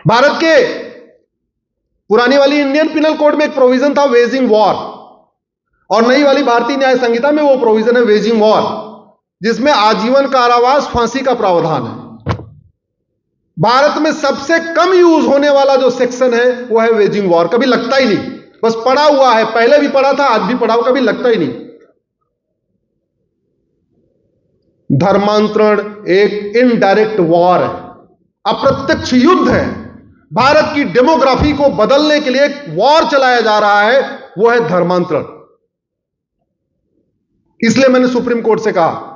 भारत के पुरानी वाली इंडियन पिनल कोड में एक प्रोविजन था वेजिंग वॉर, और नई वाली भारतीय न्याय संहिता में वो प्रोविजन है वेजिंग वॉर, जिसमें आजीवन कारावास फांसी का प्रावधान है। भारत में सबसे कम यूज होने वाला जो सेक्शन है वो है वेजिंग वॉर। कभी लगता ही नहीं, बस पढ़ा हुआ है, पहले भी पढ़ा था, आज भी पढ़ा हुआ, कभी लगता ही नहीं। धर्मांतरण एक इनडायरेक्ट वॉर है, अप्रत्यक्ष युद्ध है। भारत की डेमोग्राफी को बदलने के लिए एक वॉर चलाया जा रहा है, वो है धर्मांतरण। इसलिए मैंने सुप्रीम कोर्ट से कहा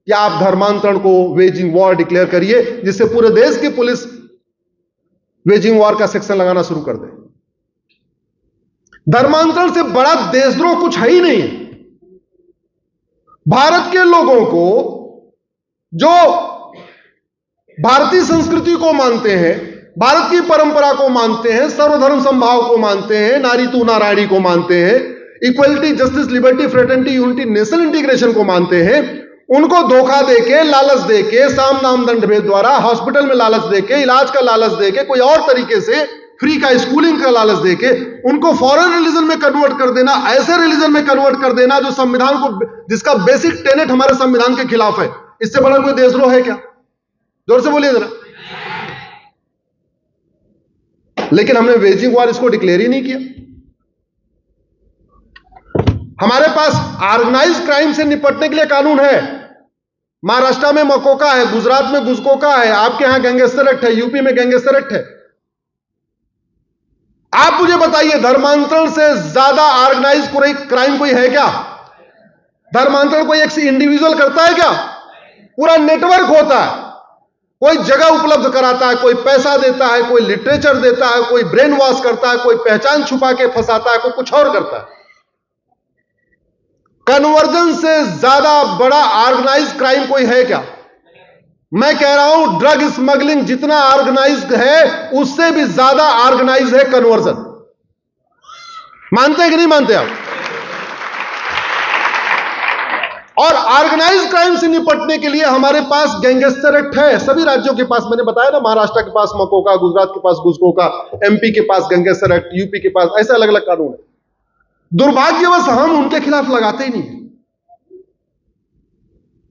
कि आप धर्मांतरण को वेजिंग वॉर डिक्लेयर करिए, जिससे पूरे देश की पुलिस वेजिंग वॉर का सेक्शन लगाना शुरू कर दे। धर्मांतरण से बड़ा देशद्रोह कुछ है ही नहीं। भारत के लोगों को जो भारतीय संस्कृति को मानते हैं, भारत की परंपरा को मानते हैं, सर्वधर्म समभाव को मानते हैं, नारी तू नारायणी को मानते हैं, equality, justice, liberty, fraternity, unity, national integration को मानते हैं, उनको धोखा देके, लालच देके, साम दाम दंड भेद द्वारा हॉस्पिटल में लालच देके, इलाज का लालच देके, कोई और तरीके से फ्री का स्कूलिंग का लालच देके उनको फॉरेन रिलीजन में कन्वर्ट कर देना, ऐसे रिलीजन में कन्वर्ट कर देना जो संविधान को, जिसका बेसिक टेनेट हमारे संविधान के खिलाफ है। इससे बड़ा कोई देशद्रोह है क्या? जोर से बोलिए जरा। लेकिन हमने वेजिंग वॉर इसको डिक्लेयर ही नहीं किया। हमारे पास ऑर्गेनाइज क्राइम से निपटने के लिए कानून है। महाराष्ट्र में मकोका है, गुजरात में गुजकोका है, आपके यहां गैंगस्टर एक्ट है, यूपी में गैंगस्टर एक्ट है। आप मुझे बताइए, धर्मांतरण से ज्यादा ऑर्गेनाइज क्राइम कोई है क्या? धर्मांतरण कोई एक इंडिविजुअल करता है क्या? पूरा नेटवर्क होता है। कोई जगह उपलब्ध कराता है, कोई पैसा देता है, कोई लिटरेचर देता है, कोई ब्रेन वॉश करता है, कोई पहचान छुपा के फंसाता है, कोई कुछ और करता है। कन्वर्जन से ज्यादा बड़ा ऑर्गेनाइज क्राइम कोई है क्या? मैं कह रहा हूं ड्रग स्मगलिंग जितना ऑर्गेनाइज्ड है, उससे भी ज्यादा ऑर्गेनाइज है कन्वर्जन। मानते हैं कि नहीं मानते आप? और ऑर्गेनाइज क्राइम से निपटने के लिए हमारे पास गैंगस्टर एक्ट है सभी राज्यों के पास। मैंने बताया ना, महाराष्ट्र के पास मकोका, गुजरात के पास गुजकोका, एमपी के पास गैंगस्टर एक्ट, यूपी के पास, ऐसे अलग अलग कानून है। दुर्भाग्यवश हम उनके खिलाफ लगाते ही नहीं।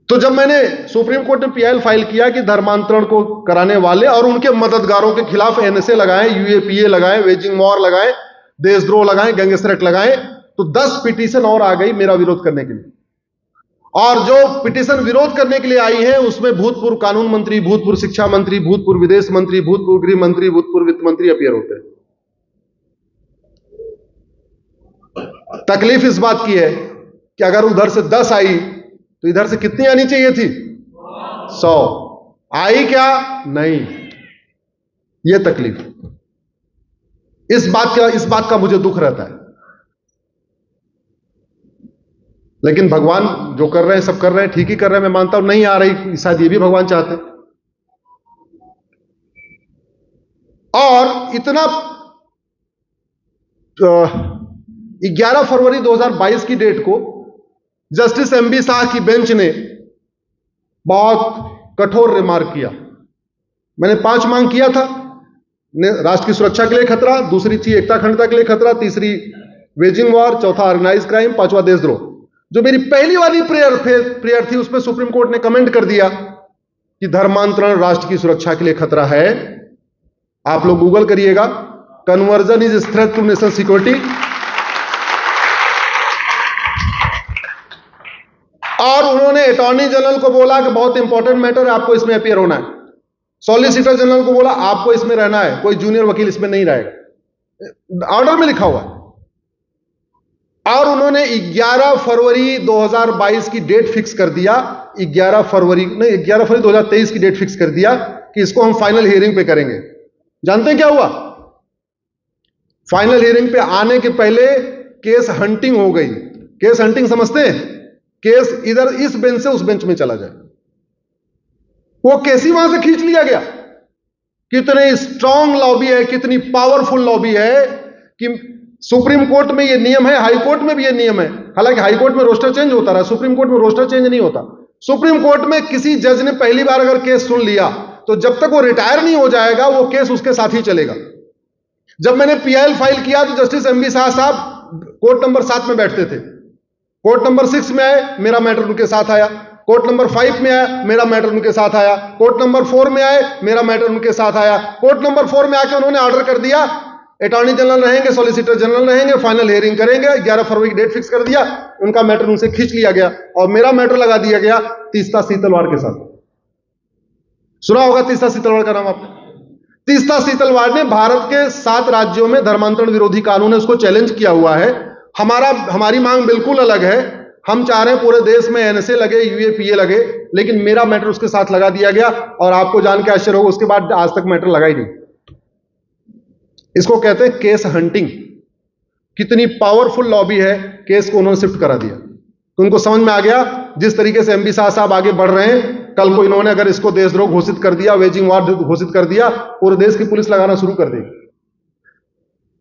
तो जब मैंने सुप्रीम कोर्ट में पीआईएल फाइल किया कि धर्मांतरण को कराने वाले और उनके मददगारों के खिलाफ एनएसए लगाएं, यूएपीए लगाएं, वेजिंग वॉर लगाएं, देशद्रोह लगाएं, गैंगस्टर एक्ट लगाएं, तो 10 पिटीशन और आ गई मेरा विरोध करने के लिए। और जो पिटीशन विरोध करने के लिए आई है उसमें भूतपूर्व कानून मंत्री, भूतपूर्व शिक्षा मंत्री, भूतपूर्व विदेश मंत्री, भूतपूर्व गृह मंत्री, भूतपूर्व वित्त मंत्री अपीयर होते हैं। तकलीफ इस बात की है कि अगर उधर से 10 आई तो इधर से कितनी आनी चाहिए थी? 100 आई क्या? नहीं। यह तकलीफ, इस बात का मुझे दुख रहता है। लेकिन भगवान जो कर रहे हैं सब कर रहे हैं, ठीक ही कर रहे हैं, मैं मानता हूं। नहीं आ रही, शायद ये भी भगवान चाहते हैं। और इतना 11 फरवरी 2022 की डेट को जस्टिस एमबी शाह की बेंच ने बहुत कठोर रिमार्क किया। मैंने 5 मांग किया था। राष्ट्र की सुरक्षा के लिए खतरा, दूसरी थी एकता अखंडता के लिए खतरा, तीसरी वेजिंग वॉर, चौथा ऑर्गेनाइज क्राइम, पांचवा देशद्रोह। जो मेरी पहली वाली प्रेयर थी उसमें सुप्रीम कोर्ट ने कमेंट कर दिया कि धर्मांतरण राष्ट्र की सुरक्षा के लिए खतरा है। आप लोग गूगल करिएगा, conversion is threat to national security. और उन्होंने अटॉर्नी जनरल को बोला कि बहुत इंपॉर्टेंट मैटर है, आपको इसमें अपीयर होना है। सॉलिसिटर जनरल को बोला आपको इसमें रहना है, कोई जूनियर वकील इसमें नहीं रहेगा। ऑर्डर में लिखा हुआ है। और उन्होंने 11 फरवरी 2022 की डेट फिक्स कर दिया। 11 फरवरी 2023 की डेट फिक्स कर दिया कि इसको हम फाइनल हियरिंग पे करेंगे। जानते हैं क्या हुआ? फाइनल हियरिंग पे आने के पहले केस हंटिंग हो गई। केस हंटिंग समझते हैं? केस इधर इस बेंच से उस बेंच में चला जाए। वो केस ही वहां से खींच लिया गया। कितने स्ट्रांग लॉबी है, कितनी पावरफुल लॉबी है कि सुप्रीम कोर्ट में ये नियम है, हाई कोर्ट में भी ये नियम है। हालांकि हाई कोर्ट में रोस्टर चेंज होता रहा, सुप्रीम कोर्ट में रोस्टर चेंज नहीं होता। सुप्रीम कोर्ट में किसी जज ने पहली बार अगर केस सुन लिया तो जब तक वो रिटायर नहीं हो जाएगा वो केस उसके साथ ही चलेगा। जब मैंने पीआईएल फाइल किया तो जस्टिस एमबी शाह साहब कोर्ट नंबर 7 में बैठते थे। कोर्ट नंबर 6 में आए, मेरा मैटर उनके साथ आया। कोर्ट नंबर 5 में आया, मेरा मैटर उनके साथ आया। कोर्ट नंबर 4 में आए, मेरा मैटर उनके साथ आया। कोर्ट नंबर 4 में आके उन्होंने ऑर्डर कर दिया, अटॉर्नी जनरल रहेंगे, सॉलिसिटर जनरल रहेंगे, फाइनल हियरिंग करेंगे। 11 फरवरी की डेट फिक्स कर दिया, उनका मैटर उनसे खींच लिया गया और मेरा मैटर लगा दिया गया तीस्ता सीतलवाड़ के साथ। सुना होगा तीस्ता सीतलवाड़ का नाम आपने? तीस्ता सीतलवाड़ ने भारत के 7 राज्यों में धर्मांतरण विरोधी कानून है, उसको चैलेंज किया हुआ है। हमारी मांग बिल्कुल अलग है। हम चाह रहे हैं पूरे देश में एनएसए लगे, यूएपीए लगे, लेकिन मेरा मैटर उसके साथ लगा दिया गया और आपको जान के आश्चर्य होगा उसके बाद आज तक मैटर लगा ही नहीं। इसको कहते हैं केस हंटिंग। कितनी पावरफुल लॉबी है, केस को उन्होंने शिफ्ट करा दिया। तो उनको समझ में आ गया जिस तरीके से एमबी शाह साहब आगे बढ़ रहे हैं, कल को इन्होंने अगर इसको देशद्रोह घोषित कर दिया, वेजिंग वॉर घोषित कर दिया, पूरे देश की पुलिस लगाना शुरू कर देगी।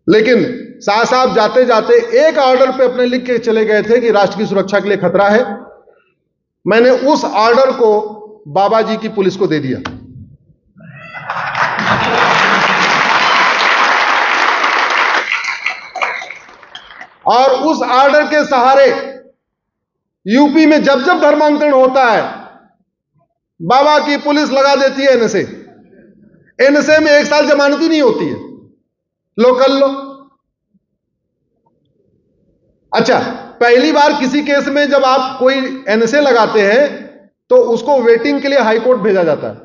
लेकिन शाह साहब जाते जाते एक ऑर्डर पे अपने लिख के चले गए थे कि राष्ट्र की सुरक्षा के लिए खतरा है। मैंने उस ऑर्डर को बाबा जी की पुलिस को दे दिया। और उस ऑर्डर के सहारे यूपी में जब जब धर्मांतरण होता है, बाबा की पुलिस लगा देती है एनएसए। एनएसए में 1 साल जमानत ही नहीं होती है, लो कर लो। अच्छा, पहली बार किसी केस में जब आप कोई एनएसए लगाते हैं तो उसको वेटिंग के लिए हाईकोर्ट भेजा जाता है।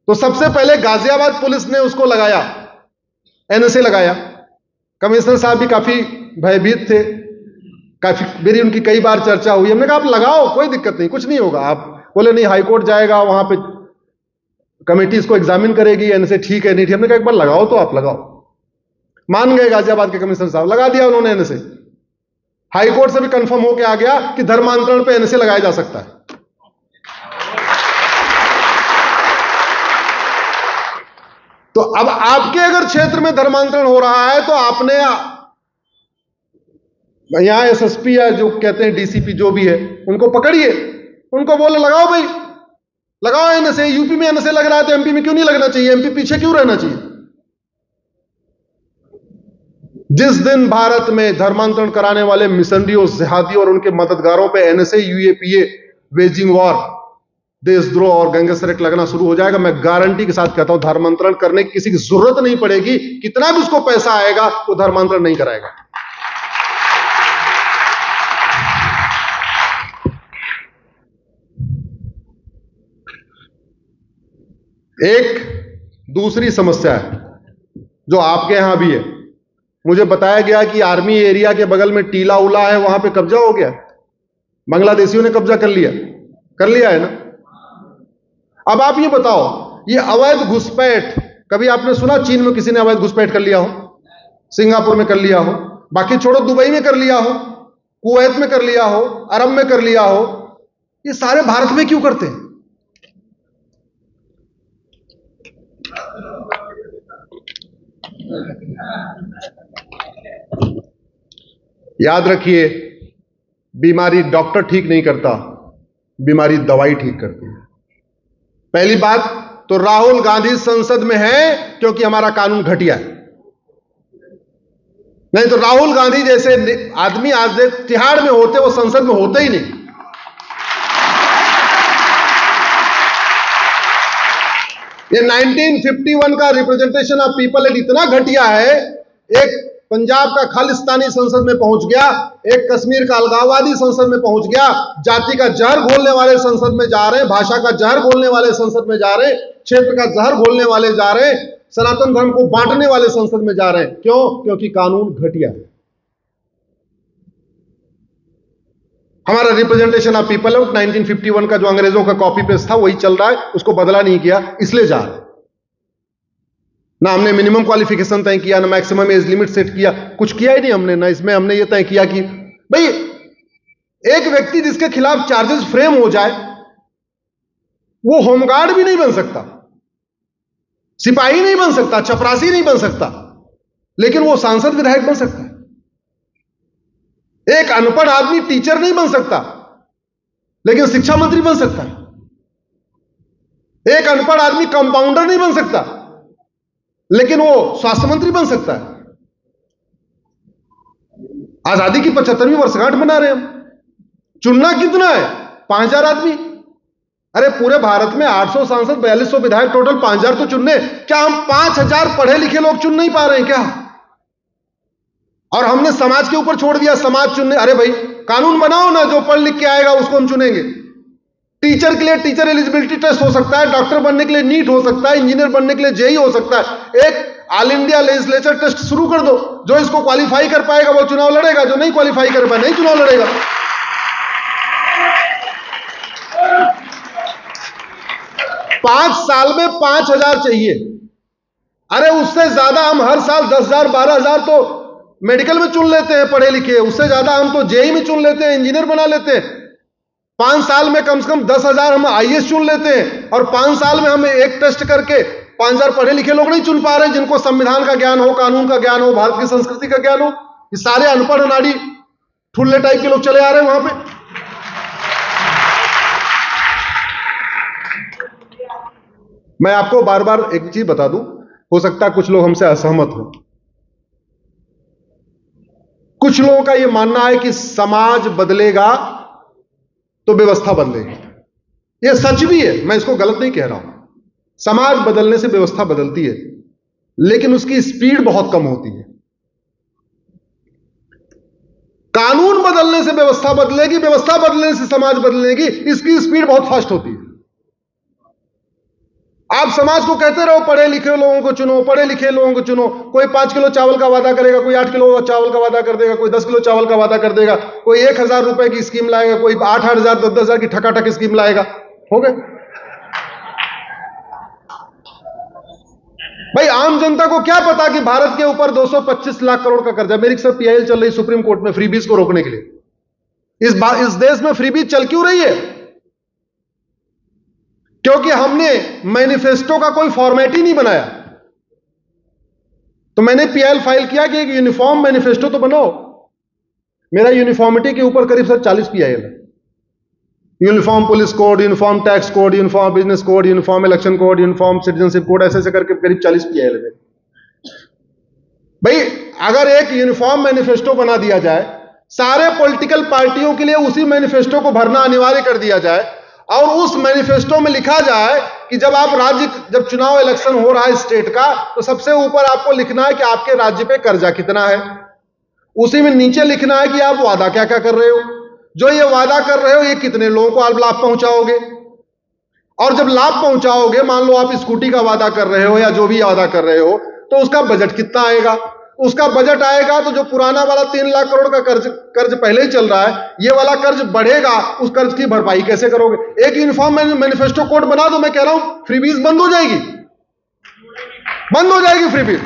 तो सबसे पहले गाजियाबाद पुलिस ने उसको लगाया, एनएसए लगाया। कमिश्नर साहब भी काफी भयभीत थे, काफी मेरी उनकी कई बार चर्चा हुई। हमने कहा आप लगाओ, कोई दिक्कत नहीं, कुछ नहीं होगा। आप बोले नहीं, हाईकोर्ट जाएगा, वहां पे कमेटी इसको एग्जामिन करेगी, एनएसए ठीक है नहीं ठीक। हमने कहा एक बार लगाओ तो आप लगाओ। मान गए गाजियाबाद के कमिश्नर साहब, लगा दिया उन्होंने एनएसए। हाईकोर्ट से भी कंफर्म होकर आ गया कि धर्मांतरण पे एनएसए लगाया जा सकता है। तो अब आपके अगर क्षेत्र में धर्मांतरण हो रहा है तो आपने यहां एसएसपी या जो कहते हैं डीसीपी जो भी है उनको पकड़िए, उनको बोले लगाओ भाई, लगाओ एनएसए। यूपी में एनएसए लग रहा है तो एमपी में क्यों नहीं लगना चाहिए? एमपी पीछे क्यों रहना चाहिए? जिस दिन भारत में धर्मांतरण कराने वाले मिशनरियों, जिहादियों और उनके मददगारों पे एनएसए, यूएपीए, वेजिंग वॉर, देशद्रोह और गैंगस्टर एक्ट लगना शुरू हो जाएगा, मैं गारंटी के साथ कहता हूं धर्मांतरण करने की किसी की जरूरत नहीं पड़ेगी। कितना भी उसको पैसा आएगा वो धर्मांतरण नहीं कराएगा। एक दूसरी समस्या है जो आपके यहां भी है। मुझे बताया गया कि आर्मी एरिया के बगल में टीला उला है, वहां पे कब्जा हो गया, बांग्लादेशियों ने कब्जा कर लिया है ना। अब आप ये बताओ, ये अवैध घुसपैठ कभी आपने सुना चीन में किसी ने अवैध घुसपैठ कर लिया हो? सिंगापुर में कर लिया हो, बाकी छोड़ो दुबई में कर लिया हो, कुवैत में कर लिया हो, अरब में कर लिया हो, ये सारे भारत में क्यों करते हैं? याद रखिए, बीमारी डॉक्टर ठीक नहीं करता, बीमारी दवाई ठीक करती है। पहली बात तो राहुल गांधी संसद में है क्योंकि हमारा कानून घटिया है। नहीं तो राहुल गांधी जैसे आदमी आज तिहाड़ में होते, वो संसद में होते ही नहीं। ये 1951 का रिप्रेजेंटेशन ऑफ पीपल एक्ट इतना घटिया है, एक पंजाब का खालिस्तानी संसद में पहुंच गया, एक कश्मीर का अलगाववादी संसद में पहुंच गया, जाति का जहर घोलने वाले संसद में जा रहे हैं, भाषा का जहर घोलने वाले संसद में जा रहे हैं, क्षेत्र का जहर घोलने वाले जा रहे हैं, सनातन धर्म को बांटने वाले संसद में जा रहे हैं। क्यों? क्योंकि कानून घटिया है। हमारा रिप्रेजेंटेशन ऑफ पीपल एक्ट 1951 का जो अंग्रेजों का कॉपी पेस्ट था वही चल रहा है, उसको बदला नहीं किया, इसलिए जा रहे हैं। ना हमने मिनिमम क्वालिफिकेशन तय किया, ना मैक्सिमम एज लिमिट सेट किया, कुछ किया ही नहीं हमने। ना इसमें हमने ये तय किया कि भाई एक व्यक्ति जिसके खिलाफ चार्जेस फ्रेम हो जाए वो होमगार्ड भी नहीं बन सकता, सिपाही नहीं बन सकता, चपरासी नहीं बन सकता, लेकिन वो सांसद विधायक बन सकता है। एक अनपढ़ आदमी टीचर नहीं बन सकता, लेकिन शिक्षा मंत्री बन सकता है। एक अनपढ़ आदमी कंपाउंडर नहीं बन सकता, लेकिन वो स्वास्थ्य मंत्री बन सकता है। आजादी की 75वीं वर्षगांठ मना रहे हम। चुनना कितना है? 5000 आदमी। अरे पूरे भारत में 800 सांसद, 4200 विधायक, टोटल 5000 तो चुनने। क्या हम 5000 पढ़े लिखे लोग चुन नहीं पा रहे हैं क्या? और हमने समाज के ऊपर छोड़ दिया समाज चुनने। अरे भाई कानून बनाओ ना, जो पढ़ लिख के आएगा उसको हम चुनेंगे। टीचर के लिए टीचर एलिजिबिलिटी टेस्ट हो सकता है, डॉक्टर बनने के लिए नीट हो सकता है, इंजीनियर बनने के लिए जेई हो सकता है। एक ऑल इंडिया लेजिस्लेचर टेस्ट शुरू कर दो, जो इसको क्वालिफाई कर पाएगा वो चुनाव लड़ेगा, जो नहीं क्वालिफाई कर पाए नहीं चुनाव लड़ेगा। पांच साल में 5000 चाहिए। अरे उससे ज्यादा हम हर साल 10,000 12,000 तो मेडिकल में चुन लेते हैं पढ़े लिखे, उससे ज्यादा हम तो जेई में चुन लेते हैं, इंजीनियर बना लेते हैं। 5 साल में कम से कम 10,000 हम आईएएस चुन लेते हैं, और 5 साल में हम एक टेस्ट करके 5000 पढ़े लिखे लोग नहीं चुन पा रहे, जिनको संविधान का ज्ञान हो, कानून का ज्ञान हो, भारत की संस्कृति का ज्ञान हो। ये सारे अनपढ़ नाड़ी ठुल्ले टाइप के लोग चले आ रहे हैं वहां पे। मैं आपको बार बार एक चीज बता दूं, हो सकता है कुछ लोग हमसे असहमत हो। कुछ लोगों का यह मानना है कि समाज बदलेगा तो व्यवस्था बदलेगी। यह सच भी है, मैं इसको गलत नहीं कह रहा हूं। समाज बदलने से व्यवस्था बदलती है, लेकिन उसकी स्पीड बहुत कम होती है। कानून बदलने से व्यवस्था बदलेगी, व्यवस्था बदलने से समाज बदलेगी, इसकी स्पीड बहुत फास्ट होती है। आप समाज को कहते रहो पढ़े लिखे लोगों को चुनो, पढ़े लिखे लोगों को चुनो। कोई 5 किलो चावल का वादा करेगा, कोई 8 किलो चावल का वादा कर देगा, कोई 10 किलो चावल का वादा कर देगा, कोई 1000 रुपए की स्कीम लाएगा, कोई 8,000 10,000 की ठकाठक स्कीम लाएगा। हो गए भाई। आम जनता को क्या पता कि भारत के ऊपर 225 लाख करोड़ का कर्जा। मेरी सब पीआईएल चल रही सुप्रीम कोर्ट में फ्रीबीज को रोकने के लिए। इस देश में फ्रीबीज चल क्यों रही है? क्योंकि हमने मैनिफेस्टो का कोई फॉर्मेट ही नहीं बनाया। तो मैंने पीआईएल फाइल किया कि एक यूनिफॉर्म मैनिफेस्टो तो बनाओ। मेरा यूनिफॉर्मिटी के ऊपर करीब 40 पीआईएल है। Uniform police code, uniform tax code, uniform business code, uniform election code, uniform citizenship code, ऐसे करके करीब 40 पीआईएल है। भाई अगर एक यूनिफॉर्म मैनिफेस्टो बना दिया जाए, सारे पॉलिटिकल पार्टियों के लिए उसी मैनिफेस्टो को भरना अनिवार्य कर दिया जाए, और उस मैनिफेस्टो में लिखा जाए कि जब चुनाव इलेक्शन हो रहा है स्टेट का, तो सबसे ऊपर आपको लिखना है कि आपके राज्य पे कर्जा कितना है। उसी में नीचे लिखना है कि आप वादा क्या क्या कर रहे हो, जो ये वादा कर रहे हो ये कितने लोगों को आप लाभ पहुंचाओगे। और जब लाभ पहुंचाओगे, मान लो आप स्कूटी का वादा कर रहे हो या जो भी वादा कर रहे हो, तो उसका बजट कितना आएगा। उसका बजट आएगा तो जो पुराना वाला 3 लाख करोड़ का कर्ज पहले ही चल रहा है, ये वाला कर्ज बढ़ेगा, उस कर्ज की भरपाई कैसे करोगे। एक यूनिफॉर्म मैनिफेस्टो कोड बना दो, मैं कह रहा हूं फ्रीबीज बंद हो जाएगी, बंद हो जाएगी फ्रीबीज।